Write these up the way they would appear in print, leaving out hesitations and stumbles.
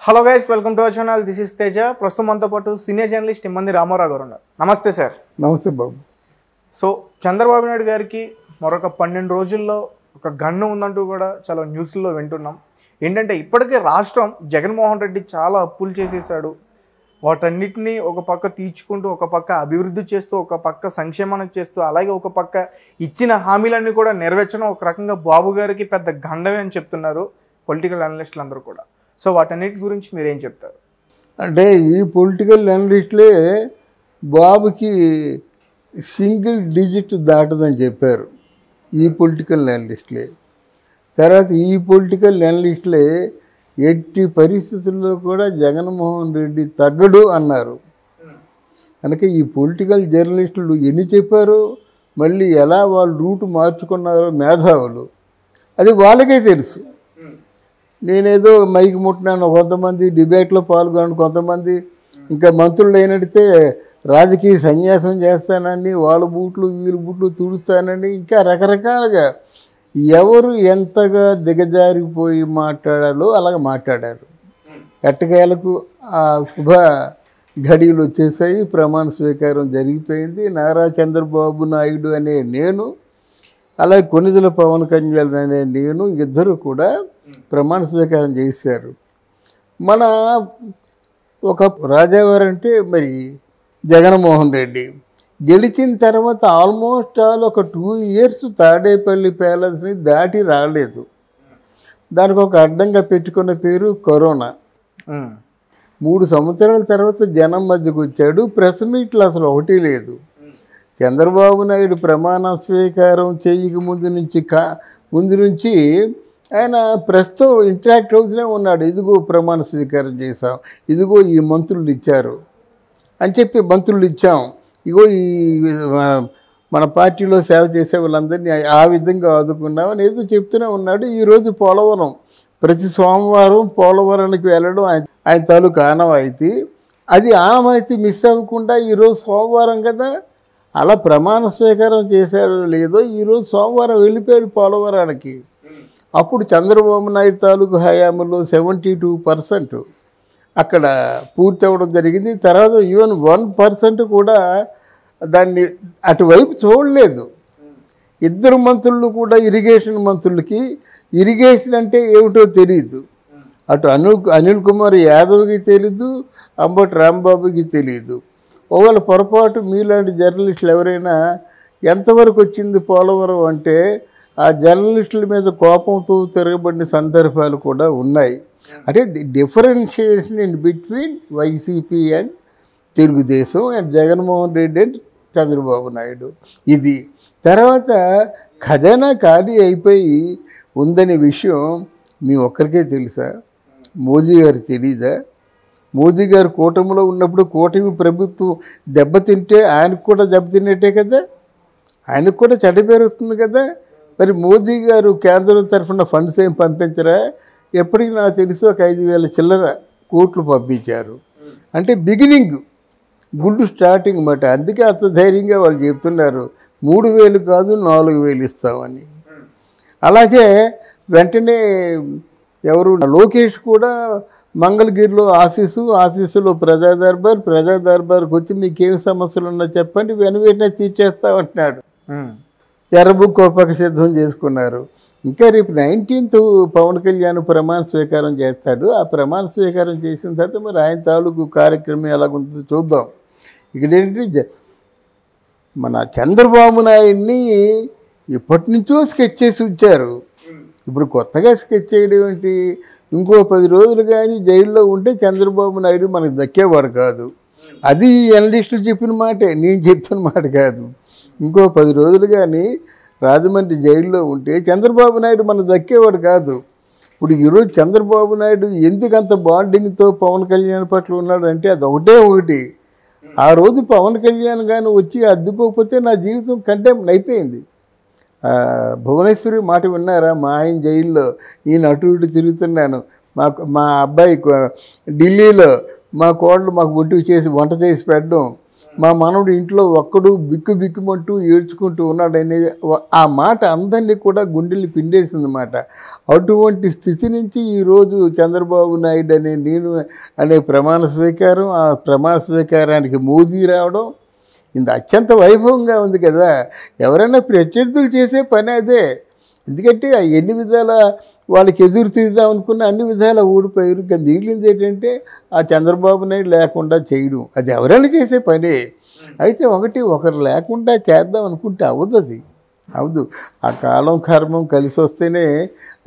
Hello guys, welcome to our channel. This is Teja. ప్రస్తుతం మనతో పాటు సీనియర్ జర్నలిస్ట్ ఇమ్మంది రామారావు గారు ఉన్నారు. నమస్తే సార్. నమస్తే బాబు. సో చంద్రబాబు నాయుడు గారికి మరొక 12 రోజుల్లో ఒక గన్ను ఉందంటూ కూడా చాలా న్యూస్లో వింటున్నాం. ఏంటంటే ఇప్పటికే రాష్ట్రం జగన్మోహన్ రెడ్డి చాలా అప్పులు చేసేసాడు. వాటన్నిటినీ ఒక పక్క తీర్చుకుంటూ, ఒక పక్క అభివృద్ధి చేస్తూ, ఒక పక్క సంక్షేమాన్ని చేస్తూ, అలాగే ఒక పక్క ఇచ్చిన హామీలన్నీ కూడా నెరవేర్చడం ఒక రకంగా బాబు గారికి పెద్ద గండమే అని చెప్తున్నారు పొలిటికల్ అనలిస్టులు అందరూ కూడా. సో వాటన్నిటి గురించి మీరేం చెప్తారు? అంటే ఈ పొలిటికల్ అనలిస్టులే బాబుకి సింగిల్ డిజిట్ దాటదని చెప్పారు. ఈ పొలిటికల్ అనలిస్టులే. తర్వాత ఈ పొలిటికల్ అనలిస్టులే ఎట్టి పరిస్థితుల్లో కూడా జగన్మోహన్ రెడ్డి తగ్గడు అన్నారు. కనుక ఈ పొలిటికల్ జర్నలిస్టులు ఎన్ని చెప్పారు, మళ్ళీ ఎలా వాళ్ళు రూటు మార్చుకున్నారో మేధావులు, అది వాళ్ళకే తెలుసు. నేనేదో మైకి ముట్టినాను, కొంతమంది డిబేట్లో పాల్గొన్నాను, కొంతమంది ఇంకా మంత్రులు అయినడితే రాజకీయ సన్యాసం చేస్తానని, వాళ్ళ బూట్లు వీళ్ళ బూట్లు తుడుస్తానని, ఇంకా రకరకాలుగా ఎవరు ఎంతగా దిగజారిపోయి మాట్లాడాలో అలాగ మాట్లాడారు. ఎట్టకేలకు ఆ శుభ ఘడియలు వచ్చేసాయి. ప్రమాణ స్వీకారం జరిగిపోయింది. నారా చంద్రబాబు నాయుడు అనే నేను, అలాగే కొనిదెల పవన్ కళ్యాణ్ అనే నేను, ఇద్దరు కూడా ప్రమాణ స్వీకారం చేశారు. మన ఒక రాజావారంటే మరి జగన్మోహన్ రెడ్డి గెలిచిన తర్వాత ఆల్మోస్ట్ ఒక 2 years తాడేపల్లి ప్యాలెస్ని దాటి రాలేదు. దానికి ఒక అడ్డంగా పెట్టుకున్న పేరు కరోనా. 3 సంవత్సరాల తర్వాత జనం మధ్యకు వచ్చాడు. ప్రెస్ మీట్లు అసలు ఒకటి లేదు. చంద్రబాబు నాయుడు ప్రమాణ స్వీకారం చేయక ముందు నుంచి ఆయన ప్రెస్తో ఇంటరాక్ట్ అవుతూనే ఉన్నాడు. ఇదిగో ప్రమాణ స్వీకారం చేశాం, ఇదిగో ఈ మంత్రులు ఇచ్చారు అని చెప్పి మంత్రులు ఇచ్చాం, ఇగో ఈ మన పార్టీలో సేవ చేసే వాళ్ళందరినీ ఆ విధంగా ఆదుకున్నామని ఏదో చెప్తూనే ఉన్నాడు. ఈరోజు పోలవరం, ప్రతి సోమవారం పోలవరానికి వెళ్ళడం ఆయన తాలూకు ఆనవాయితీ. అది ఆనవాయితీ మిస్ అవ్వకుండా ఈరోజు సోమవారం కదా, అలా ప్రమాణ స్వీకారం చేశాడో లేదో ఈరోజు సోమవారం వెళ్ళిపోయాడు పోలవరానికి. అప్పుడు చంద్రబాబు నాయుడు తాలూకు హయాంలో 72% అక్కడ పూర్తి అవ్వడం జరిగింది. తర్వాత ఈవెన్ 1% కూడా దాన్ని అటువైపు చూడలేదు. 2 మంత్రులు కూడా ఇరిగేషన్ మంత్రులకి ఇరిగేషన్ అంటే ఏమిటో తెలియదు. అటు అనిల్ కుమార్ యాదవ్కి తెలీదు, అంబటి రాంబాబుకి తెలియదు. ఒకవేళ పొరపాటు మీలాంటి జర్నలిస్టులు ఎవరైనా ఎంతవరకు వచ్చింది పోలవరం అంటే ఆ జర్నలిస్టుల మీద కోపంతో తిరగబడిన సందర్భాలు కూడా ఉన్నాయి. అంటే differentiation in between YCP and Telugu Desam and Jaganmohan Reddy and Chandrababu Naidu. ఇది తర్వాత ఖజానా ఖాళీ అయిపోయి ఉందనే విషయం మీ ఒక్కరికే తెలుసా? మోదీ గారు తెలీదా? మోదీ గారు కూటమిలో ఉన్నప్పుడు కూటమి ప్రభుత్వం దెబ్బతింటే ఆయనకు కూడా దెబ్బతిన్నట్టే కదా, ఆయనకు కూడా చెడ్డ పేరు వస్తుంది కదా. మరి మోదీ గారు కేంద్రం తరఫున ఫండ్స్ ఏం పంపించరా? ఎప్పటికీ నాకు తెలిసి ఒక 5,000 చిల్లర కోట్లు పంపించారు. అంటే బిగినింగ్, గుడ్ స్టార్టింగ్ మాట. అందుకే అంత ధైర్యంగా వాళ్ళు చెప్తున్నారు 3,000 కాదు 4,000 ఇస్తామని. అలాగే వెంటనే ఎవరు లోకేష్ కూడా మంగళగిరిలో ఆఫీసులో ప్రజా దర్బార్కి వచ్చి మీకేం సమస్యలు ఉన్నా చెప్పండి, వెంటనే తీర్చేస్తామంటున్నాడు. ఎర్ర బుక్ ఒక సిద్ధం చేసుకున్నారు. ఇంకా రేపు 19th పవన్ కళ్యాణ్ ప్రమాణ స్వీకారం చేస్తాడు. ఆ ప్రమాణ స్వీకారం చేసిన తర్వాత మరి ఆయన తాలూకు కార్యక్రమం ఎలాగుంటుందో చూద్దాం. ఇక్కడ ఏంటంటే మన చంద్రబాబు నాయుడిని ఇప్పటి నుంచో స్కెచ్ చేసి ఉంచారు. ఇప్పుడు కొత్తగా స్కెచ్ చేయడం ఏంటి? ఇంకో 10 రోజులు కానీ జైల్లో ఉంటే చంద్రబాబు నాయుడు మనకు దక్కేవాడు కాదు. అది అనలిస్టులు చెప్పిన మాటే, నేను చెప్తున్న మాట కాదు. ఇంకో 10 రోజులు కానీ రాజమండ్రి జైల్లో ఉంటే చంద్రబాబు నాయుడు మనకు దక్కేవాడు కాదు. ఇప్పుడు ఈరోజు చంద్రబాబు నాయుడు ఎందుకంత బాండింగ్తో పవన్ కళ్యాణ్ పట్ల ఉన్నాడు అంటే అది ఒకటి. ఆ రోజు పవన్ కళ్యాణ్ కానీ వచ్చి అద్దుకోకపోతే నా జీవితం కంటెంప్ట్ అయిపోయింది. భువనేశ్వరి మాట విన్నారా? మా ఆయన జైల్లో, ఈయన అటు ఇటు తిరుగుతున్నాను, మా అబ్బాయి ఢిల్లీలో, మా కోడలు మాకు వంట చేసి పెట్టడం, మా మనవడు ఇంట్లో ఒక్కడు బిక్కుమంటూ ఏడ్చుకుంటూ ఉన్నాడు అనేది ఆ మాట అందరినీ కూడా గుండెలు పిండేసిందన్నమాట. అటువంటి స్థితి నుంచి ఈరోజు చంద్రబాబు నాయుడు అనే ప్రమాణ స్వీకారం, ఆ ప్రమాణ స్వీకారానికి మోదీ రావడం ఇంత అత్యంత వైభవంగా ఉంది కదా. ఎవరైనా ప్రత్యర్థులు చేసే పని అదే. ఎందుకంటే ఎన్ని విధాల వాళ్ళకి ఎదురు తీద్దాం అనుకున్న అన్ని విధాలా ఊడిపోయారు. ఇంకా మిగిలింది ఏంటంటే ఆ చంద్రబాబు నాయుడు లేకుండా చేయడం. అది ఎవరైనా చేసే పనే. అయితే ఒకరు లేకుండా చేద్దాం అనుకుంటే అవదు. ఆ కాలం కర్మం కలిసి వస్తేనే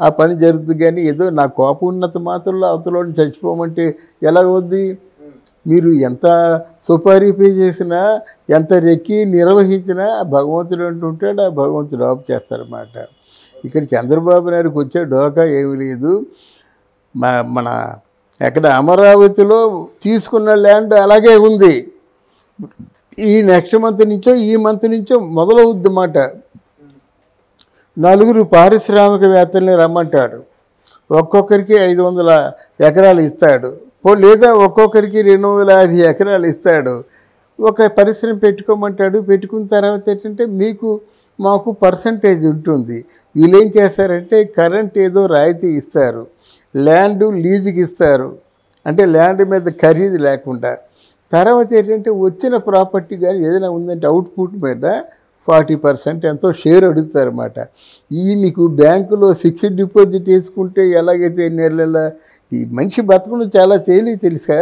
ఆ పని జరుగుతుంది. కానీ ఏదో నా కోపం ఉన్నంత మాత్రంలో అవతలని చచ్చిపోమంటే ఎలాగవుద్ది? మీరు ఎంత సుపారీ పే చేసినా, ఎంత రెక్కి నిర్వహించినా భగవంతుడు అంటుంటాడు. ఆ భగవంతుడు ఆపు చేస్తారన్నమాట. ఇక్కడ చంద్రబాబు నాయుడుకి వచ్చే డోకా ఏమీ లేదు. మన ఎక్కడ అమరావతిలో తీసుకున్న ల్యాండ్ అలాగే ఉంది. ఈ నెక్స్ట్ మంత్ నుంచో ఈ మంత్ నుంచో మొదలవుద్ది మాట. 4 పారిశ్రామికవేత్తల్ని రమ్మంటాడు. ఒక్కొక్కరికి 500 ఎకరాలు ఇస్తాడు. లేదా ఒక్కొక్కరికి 250 ఎకరాలు ఇస్తాడు. ఒక పరిశ్రమ పెట్టుకోమంటాడు. పెట్టుకున్న తర్వాత ఏంటంటే మాకు పర్సంటేజ్ ఉంటుంది. వీళ్ళేం చేస్తారంటే కరెంట్ ఏదో రాయితీ ఇస్తారు, ల్యాండ్ లీజుకి ఇస్తారు, అంటే ల్యాండ్ మీద ఖరీదు లేకుండా. తర్వాత ఏంటంటే వచ్చిన ప్రాపర్టీ కానీ ఏదైనా ఉందంటే అవుట్పుట్ మీద 40% ఎంతో షేర్ అడుగుతారన్నమాట. మీకు బ్యాంకులో ఫిక్స్డ్ డిపాజిట్ వేసుకుంటే ఎలాగైతే నెల ఈ మనిషి బతకడం చాలా తెలుసా.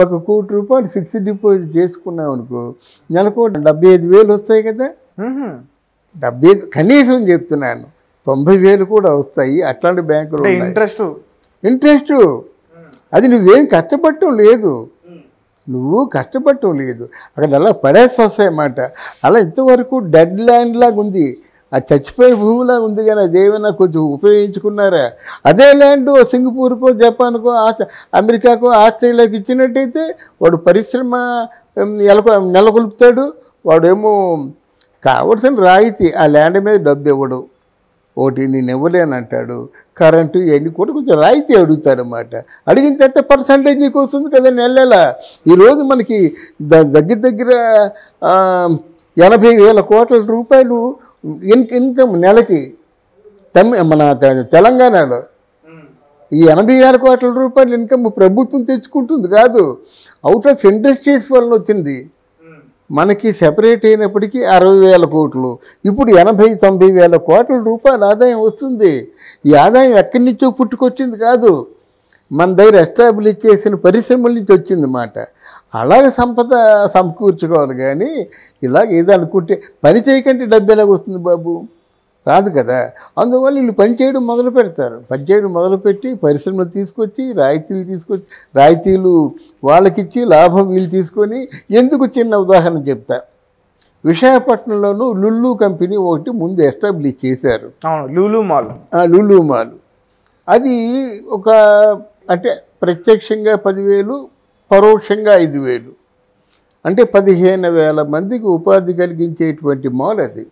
1 కోటి రూపాయలు ఫిక్స్డ్ డిపాజిట్ చేసుకున్నాం అనుకో, నెలకు 75,000 వస్తాయి కదా. 70 కనీసం చెప్తున్నాను, 90,000 కూడా వస్తాయి. అట్లాంటి బ్యాంకులు ఇంట్రెస్ట్ అది నువ్వేం కష్టపడటం లేదు. అక్కడ అలా పడేసి వస్తాయన్నమాట. అలా ఇంతవరకు డెడ్ ల్యాండ్ లాగా ఉంది, అది చచ్చిపోయిన భూమిలాగా ఉంది. కానీ అదేమైనా కొంచెం ఉపయోగించుకున్నారా? అదే ల్యాండ్ సింగపూర్కో, జపాన్కో, అమెరికాకో, ఆస్ట్రేలియాకి ఇచ్చినట్టయితే వాడు పరిశ్రమ నెలకొల్పుతాడు. వాడేమో కావాల్సిన రాయితీ ఆ ల్యాండ్ మీద డబ్బు ఇవ్వడు. ఒకటి నేను ఇవ్వలేనంటాడు. కరెంటు ఇవన్నీ కూడా కొంచెం రాయితీ అడుగుతాడనమాట. అడిగిన తర్వాత పర్సంటేజ్ నీకు వస్తుంది కదా నెల. ఈరోజు మనకి దగ్గర 80,000 కోట్ల రూపాయలు ఇన్కమ్ నెలకి మన తెలంగాణలో. ఈ 80,000 కోట్ల రూపాయల ఇన్కమ్ ప్రభుత్వం తెచ్చుకుంటుంది కాదు, అవుట్ ఆఫ్ ఇండస్ట్రీస్ వలన వచ్చింది. మనకి సెపరేట్ అయినప్పటికీ 60,000 కోట్లు, ఇప్పుడు 80,000-90,000 కోట్ల రూపాయల ఆదాయం వస్తుంది. ఈ ఆదాయం ఎక్కడి నుంచో పుట్టుకొచ్చింది కాదు, మన దగ్గర ఎస్టాబ్లిష్ చేసిన పరిశ్రమల నుంచి వచ్చిందన్నమాట. అలాగే సంపద సమకూర్చుకోవాలి. కానీ ఇలాగ ఏదో అనుకుంటే పని చేయకంటే డబ్బు ఎలాగ వస్తుంది బాబు? రాదు కదా. అందువల్ల వీళ్ళు పనిచేయడం మొదలు పెడతారు. పనిచేయడం మొదలుపెట్టి పరిశ్రమలు తీసుకొచ్చి రాయితీలు వాళ్ళకిచ్చి లాభం వీళ్ళు తీసుకొని. ఎందుకు చిన్న ఉదాహరణ చెప్తా. విశాఖపట్నంలోనూ లుల్లు కంపెనీ ఒకటి ముందు ఎస్టాబ్లిష్ చేశారు. లులు మాల్. అది అంటే ప్రత్యక్షంగా 10,000, పరోక్షంగా 5,000, అంటే 15,000 మందికి ఉపాధి కలిగించేటువంటి మాల్ అది.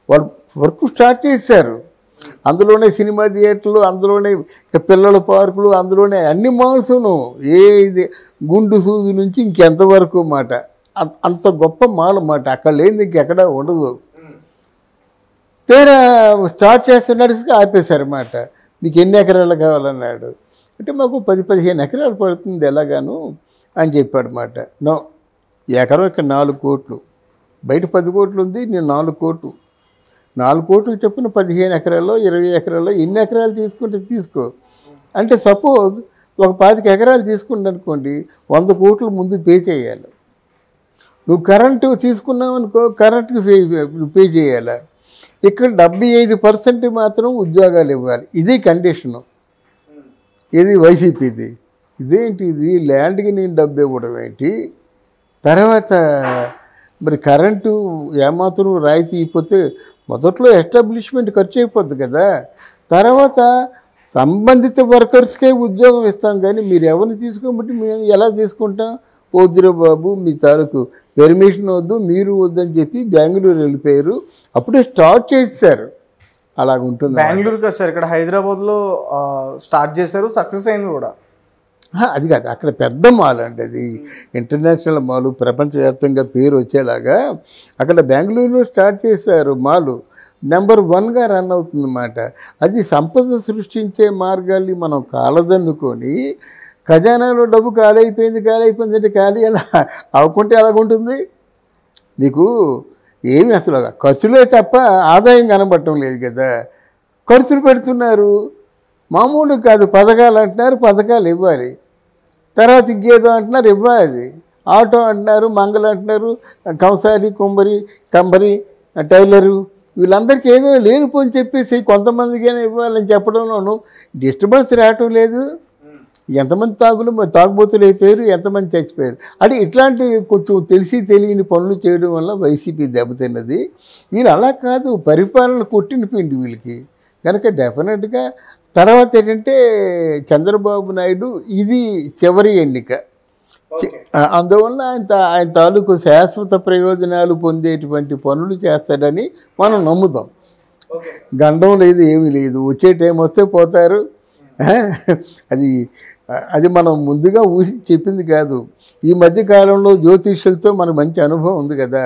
వాళ్ళు వర్క్ స్టార్ట్ చేశారు. అందులోనే సినిమా థియేటర్లు, అందులోనే పిల్లల పార్కులు, అందులోనే అన్ని మాల్సును, ఇది గుండు సూదు నుంచి ఇంకెంతవరకు మాట. అంత గొప్ప మాల్ అన్నమాట. అక్కడ లేనిది ఇంకెక్కడ ఉండదు. తీరా స్టార్ట్ చేస్తున్నట్టుగా ఆపేశారన్నమాట. మీకు ఎన్ని ఎకరాలు కావాలన్నాడు. అంటే మాకు 10-15 ఎకరాలు పడుతుంది ఎలాగాను అని చెప్పాడన్నమాట. నో, ఎకరం ఇక్కడ 4 కోట్లు, బయట 10 కోట్లు ఉంది, నేను 4 కోట్లు. 4 కోట్లు చొప్పున 15 ఎకరాల్లో 20 ఎకరాల్లో ఎన్ని ఎకరాలు తీసుకుంటే తీసుకో. అంటే సపోజ్ ఒక 25 ఎకరాలు తీసుకుంటా అనుకోండి, 100 కోట్లు ముందు పే చేయాలి. నువ్వు కరెంటు తీసుకున్నావు అనుకో, కరెంటుకి పే చేయాలి. ఇక్కడ 75% మాత్రం ఉద్యోగాలు ఇవ్వాలి. ఇది కండిషను. ఇది వైసీపీది. ఇదేంటి ఇది? ల్యాండ్కి నేను డబ్బు ఇవ్వడం ఏంటి? తర్వాత మరి కరెంటు ఏమాత్రం రాయితీ ఇవ్వకపోతే మొదట్లో ఎస్టాబ్లిష్మెంట్ ఖర్చు అయిపోద్ది కదా. తర్వాత సంబంధిత వర్కర్స్కే ఉద్యోగం ఇస్తాం. కానీ మీరు ఎవరిని తీసుకోబట్టి మేము ఎలా తీసుకుంటాం? వద్దురా బాబు, మీ తాలూకు పెర్మిషన్ వద్దు, మీరు వద్దని చెప్పి బెంగళూరు వెళ్ళిపోయారు. అప్పుడే స్టార్ట్ చేశారు. అలాగుంటుంది. బెంగళూరు కదా సార్, ఇక్కడ హైదరాబాద్లో స్టార్ట్ చేశారు, సక్సెస్ అయింది కూడా. అది కాదు, అక్కడ పెద్ద మాల్ అండి, అది ఇంటర్నేషనల్ మాల్, ప్రపంచవ్యాప్తంగా పేరు వచ్చేలాగా అక్కడ బెంగళూరులో స్టార్ట్ చేశారు మాలు. నెంబర్ 1గా రన్ అవుతుందన్నమాట. అది సంపద సృష్టించే మార్గాల్ని మనం కాలదన్నుకొని ఖజానాలో డబ్బు ఖాళీ అయిపోయిందంటే ఖాళీ ఎలా అవ్వకుంటే ఎలాగుంటుంది? మీకు ఏమి అసలు ఖర్చులే తప్ప ఆదాయం కనబడటం లేదు కదా. ఖర్చులు పెడుతున్నారు, మామూలు కాదు. పథకాలు అంటున్నారు, పథకాలు ఇవ్వాలి. తర్వాత ఇంకేదో అంటున్నారు, ఇవ్వాలి. ఆటో అంటున్నారు, మంగళ అంటున్నారు, కంసారి, కంబరి, టైలరు, వీళ్ళందరికీ ఏదో లేనిపోని చెప్పేసి కొంతమందికైనా ఇవ్వాలని చెప్పడంలోనూ డిస్టర్బెన్స్ రావటం లేదు. ఎంతమంది తాగుబోతులు అయిపోయారు, ఎంతమంది చచ్చిపోయారు. అంటే ఇట్లాంటి కొంచెం తెలిసి తెలియని పనులు చేయడం వల్ల వైసీపీ దెబ్బతిన్నది. వీళ్ళు అలా కాదు, పరిపాలన కొట్టిన పిండి వీళ్ళకి. కనుక డెఫినెట్గా తర్వాత ఏంటంటే చంద్రబాబు నాయుడు ఇది చివరి ఎన్నిక. అందువల్ల ఆయన తాలూకు శాశ్వత ప్రయోజనాలు పొందేటువంటి పనులు చేస్తాడని మనం నమ్ముతాం. గండం లేదు, ఏమీ లేదు. వచ్చే టైం వస్తే పోతారు. అది మనం ముందుగా ఊహించి చెప్పింది కాదు. ఈ మధ్యకాలంలో జ్యోతిష్యులతో మనకు మంచి అనుభవం ఉంది కదా.